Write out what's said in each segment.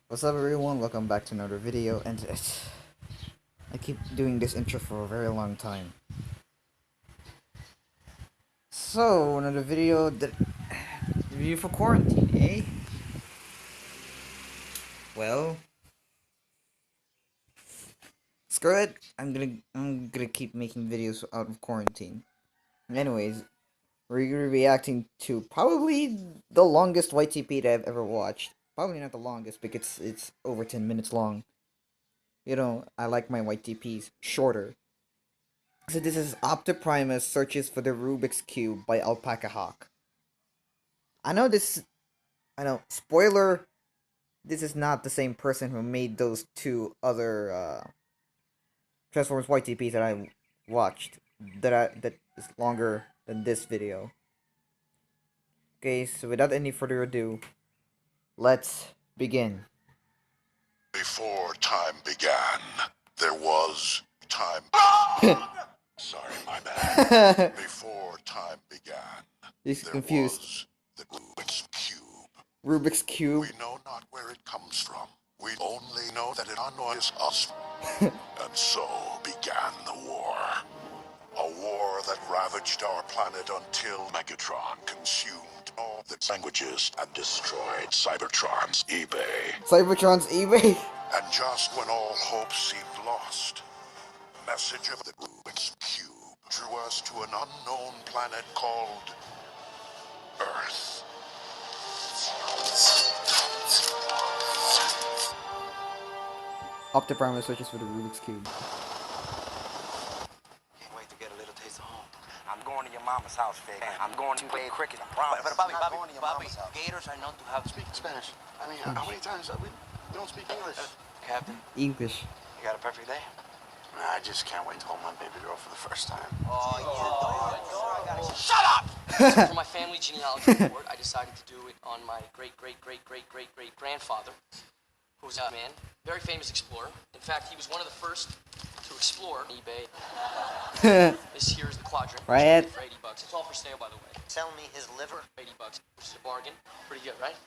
What's up everyone, welcome back to another video, and I keep doing this intro for a very long time. So, another video that review for quarantine, eh? Well, screw it, I'm gonna keep making videos out of quarantine. Anyways, we're reacting to probably the longest YTP that I've ever watched. Probably not the longest because it's over 10 minutes long. You know, I like my YTPs shorter. So this is Optiprimus searches for the Rubik's Cube by Alpaca Hawk. I know this. I know. Spoiler. This is not the same person who made those two other Transformers YTPs that I watched. That is longer than this video. Okay, so without any further ado, let's begin. Before time began, there was time. Sorry, my bad. Before time began, He's there confused. was the Rubik's Cube. Rubik's Cube. We know not where it comes from. We only know that it annoys us. And so began the war. A war that ravaged our planet until Megatron consumed all the languages and destroyed Cybertron's eBay. Cybertron's eBay. And just when all hope seemed lost, a message of the Rubik's Cube drew us to an unknown planet called Earth. Optiprimus searches for the Rubik's Cube. Can't wait to get a little taste of home. I'm going to your mama's house, Fig. I'm going to play cricket, I promise. But Bobby, Gators are known to have speak Spanish. I mean, how many times we don't speak English? Captain, English. you got a perfect day? I just can't wait to hold my baby girl for the first time. Oh, yeah. Shut up! So for my family genealogy report, I decided to do it on my great-great-great-great-great-great-grandfather, who was a man, very famous explorer. In fact, he was one of the first to explore eBay. This here is the quadrant. Right. For $80. It's all for sale, by the way. Tell me his liver. $80, which is a bargain. Pretty good, right?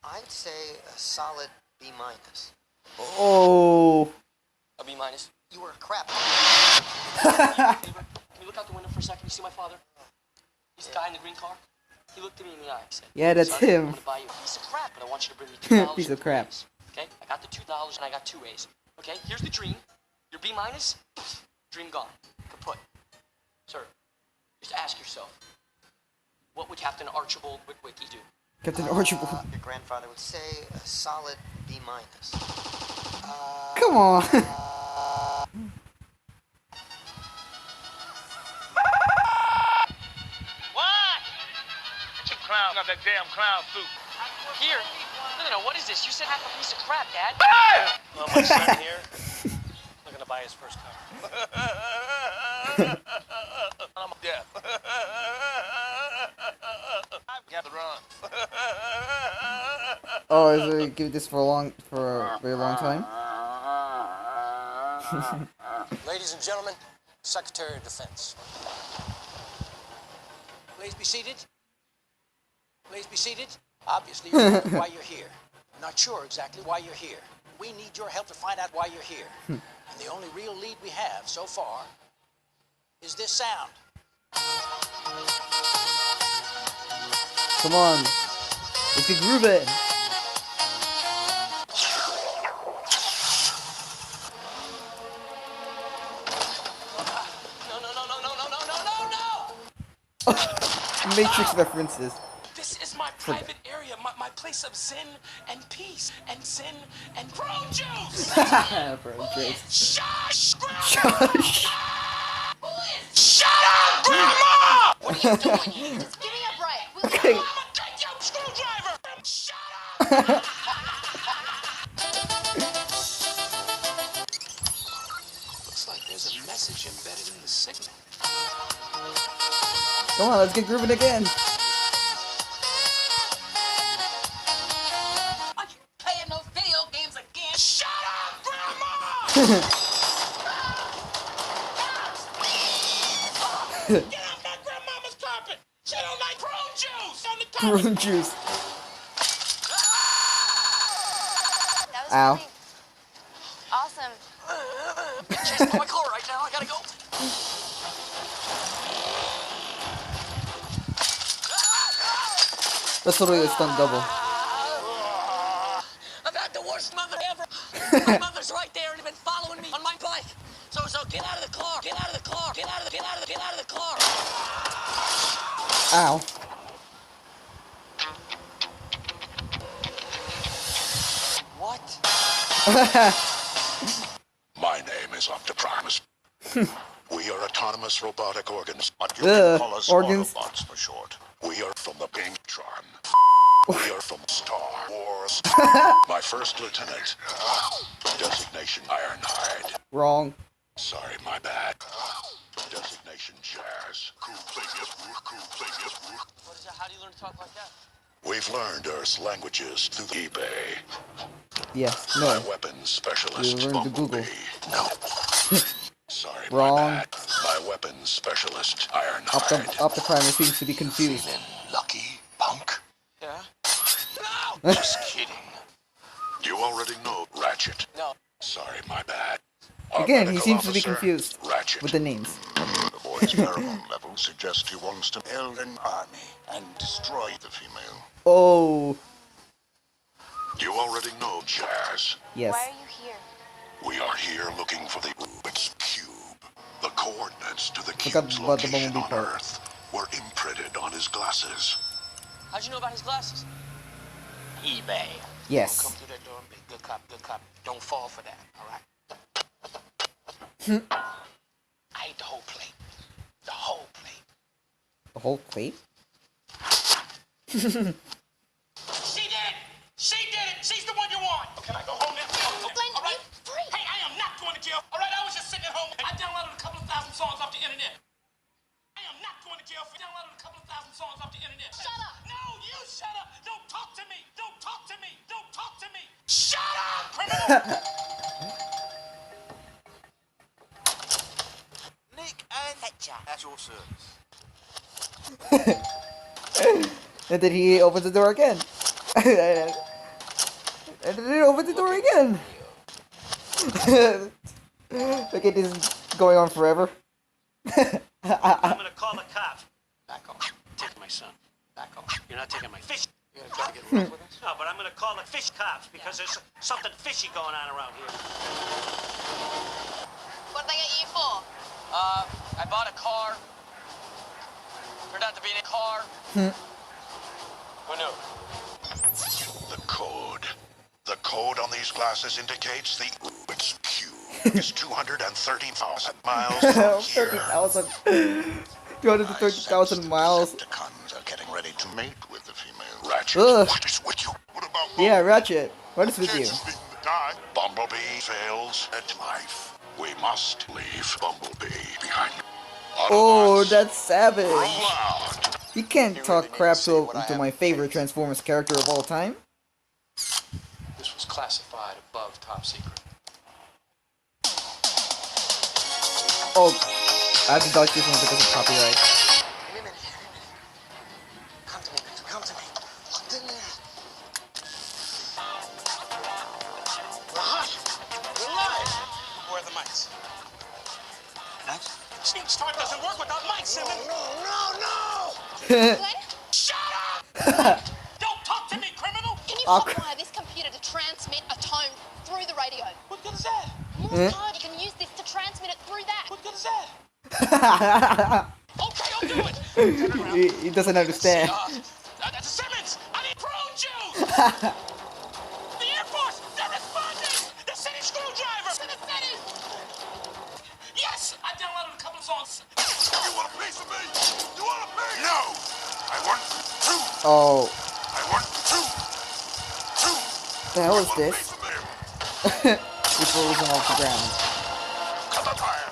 I'd say a solid B minus. Oh. A B minus. You were a crap. Can you look out the window for a second? You see my father? He's the guy in the green car. He looked at me in the eye. He said, Yeah, that's "Son, him." I'm gonna buy you a piece of crap, but I want you to bring me $2. Piece of and crap. 2 A's. Okay? I got the $2 and I got 2 A's. Okay? Here's the dream. Your B minus, dream gone. Kaput. Sir, just ask yourself, what would Captain Archibald Witwicky do? Captain Archibald. Your grandfather would say a solid B minus. Come on. What? Get your clown, got that damn clown suit. Here. No, what is this? You said half a piece of crap, Dad. Well, my son here, looking to buy his first car. I'm deaf. I've got to run. Oh, is we give this for a very long time? Ladies and gentlemen, Secretary of Defense. Please be seated. Please be seated. Obviously, you're wondering why you're here. I'm not sure exactly why you're here. We need your help to find out why you're here. And the only real lead we have so far is this sound. Come on. Let's get grooving. No. Matrix references. This is my private area, my place of zen and peace and sin and prune juice. Bro, Jace. Shush, Grandma! Shush. Shut up, Grandma! What are you doing here? Just give me a break. Okay. Mama, take your screwdriver! Shut up! Looks like there's a message embedded in the signal. Come on, let's get grooving again. Are you playing those video games again? Shut up, Grandma! Get off my grandmama's carpet! She don't like prune juice on the carpet! Prune juice. was Ow. really awesome. Chasing my car right now. I gotta go. That's literally a stunt double. I've had the worst mother ever. My mother's right there and been following me on my bike. So get out of the car. Get out of the car. Get out of the car. Ow. What? My name is Optiprimus. We are autonomous robotic organs, but you Ugh, can call us organs. Autobots for short. We are from the Pinktron. We are from Star Wars. My first lieutenant. Designation Ironhide. Wrong. Sorry, my bad. Designation Jazz. Cool place, yes, cool place, yes. What is that? How do you learn to talk like that? We've learned Earth's languages through eBay. Yes. My No. weapons specialist, You learned to Google. Bumblebee. No. Sorry, Wrong. my bad. My weapons specialist, Ironhide. Optiprimus seems to be confused. Feeling lucky, punk? Yeah? Just kidding. You already know Ratchet. No. Sorry, my bad. Our Again, he medical seems to be officer, confused Ratchet. with the names. The boy's pheromone level suggests he wants to build an army and destroy the female. Oh. You already know Jazz. Yes. Why are you here? We are here looking for the Rubik's Cube. The coordinates to the Forgot cube's about the location Bumblebee on part. Earth were imprinted on his glasses. How'd you know about his glasses? eBay. Yes. Come through that door and be good cop, good cop. Don't fall for that, all right? I ate the whole plate. The whole plate. The whole plate? She did it! She did it! She's the one you want! Can I go home now? Glenn, All right? you're free. Hey, I am not going to jail. All right, I was just sitting at home. I downloaded a couple of thousand songs off the internet. I am not going to jail for downloading a couple of thousand songs off the internet. Shut up. No, you shut up. Don't talk to me. Don't talk to me. Don't talk to me. Shut up, criminal. Nick and Hetcha at your service. And then he opens the door again. And then he opens the door again. Okay, this is going on forever. I'm gonna call the cops. Back off. Take my son. Back off. You're not taking my Fish. You're gonna try to get rough with us? No, but I'm gonna call the fish cops because there's something fishy going on around here. What did they get you for? I bought a car. Turned out to be a car. Who knew? The code. The code on these glasses indicates the Rubik's Cube is 230,000 miles from here. 30,000. 230,000 miles. Decepticons are getting ready to mate with the female. Ratchet, Ugh. what is with you? What about Yeah, Ratchet. What is with you? Die. Bumblebee fails at life. We must leave Bumblebee behind. Oh, Autobots, that's savage. roll out. You can't You talk really crap need to see to what I my have to favorite take. Transformers character of all time. This was classified above top secret. Oh, I have to dodge this one because of copyright. Wait a minute. Come to me. Come to me. Look in there. We're live. Where are the mics? Mics? Steam Start doesn't work without mics, Simmons. No. Glenn, Shut up! Don't talk to me, criminal! can you Oh, hotwire this computer to transmit a tone through the radio? What good is that? Morse code, you can use this to transmit it through that. What good is that? Okay, I'll do it. Turn it around. he doesn't understand. Simmons, I need prune juice. The Air Force, they're responding. The city screwdriver. To the city. Yes, I downloaded a couple of songs. You want a piece of me? You want a piece? No. I want two. Oh, I want two. Two. the hell is Want a this? piece of me? He throws him off the ground. Come on, fire.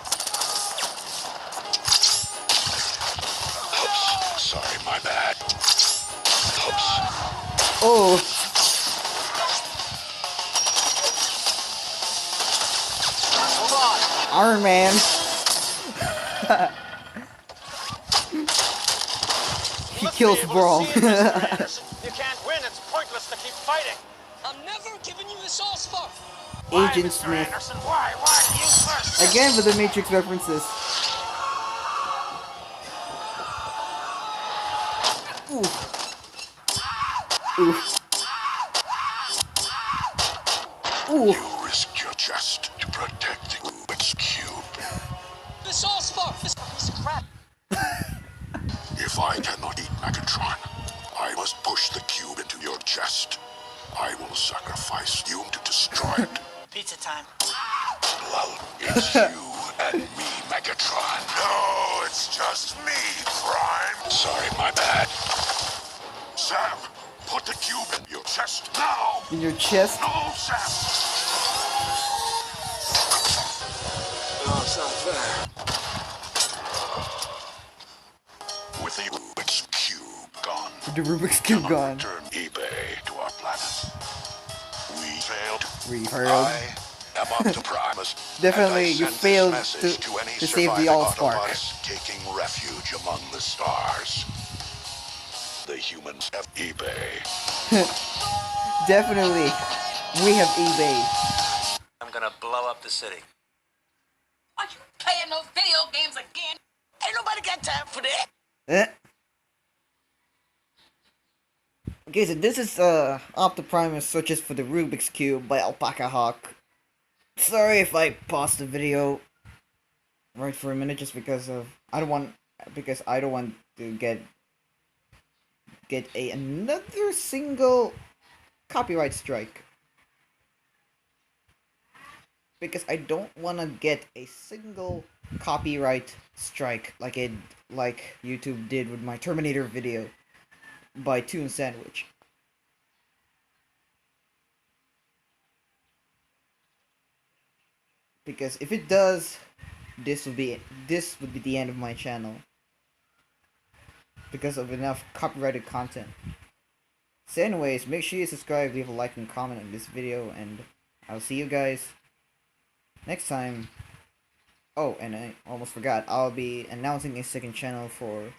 Oops. Sorry, my bad. Oops. Oh, Hold on. Iron Man. He kills Brawl. You can't win. It's pointless to keep fighting. I'm never giving you this all for? Agent Smith. Anderson, why? You first. Again with the Matrix references. Oof. Ooh. You risked your chest to protect the Rubik's Cube. This all for? This piece of crap. If I cannot eat Megatron, I must push the cube into your chest. I will sacrifice you to destroy it. Pizza time. Well, it's you and me, Megatron. No, it's just me, Prime. Sorry, my bad. Sam, put the cube in your chest now. In your chest? No, Sam. No, it's not fair. With the Rubik's Cube gone, The Rubik's Cube cannot gone. return eBay to our planet. We failed. We failed. I am Optiprimus. Definitely, and I you send this failed message to any save the surviving Allspark. Autobots taking refuge among the stars. The humans have eBay. Definitely, we have eBay. I'm gonna blow up the city. Are you playing those video games again? Ain't nobody got time for that. Eh. Okay, so this is Optiprimus searches for the Rubik's Cube by Alpaca Hawk. Sorry if I paused the video right for a minute just because I don't want to get another single copyright strike. Because I don't want to get a single copyright strike like YouTube did with my Terminator video by Toon Sandwich. Because if it does, this would be the end of my channel. Because of enough copyrighted content. So anyways, make sure you subscribe, leave a like and comment on this video, and I'll see you guys next time. Oh, and I almost forgot, I'll be announcing a second channel for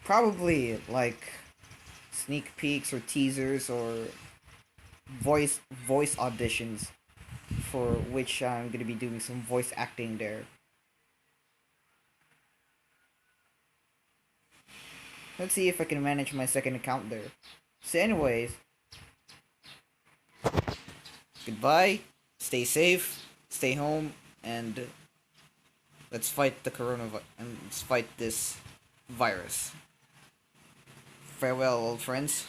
probably like sneak peeks or teasers or voice auditions, for which I'm gonna be doing some voice acting there. Let's see if I can manage my second account there. So anyways, goodbye, stay safe, stay home, and let's fight the coronavirus, and let's fight this virus. Farewell, old friends.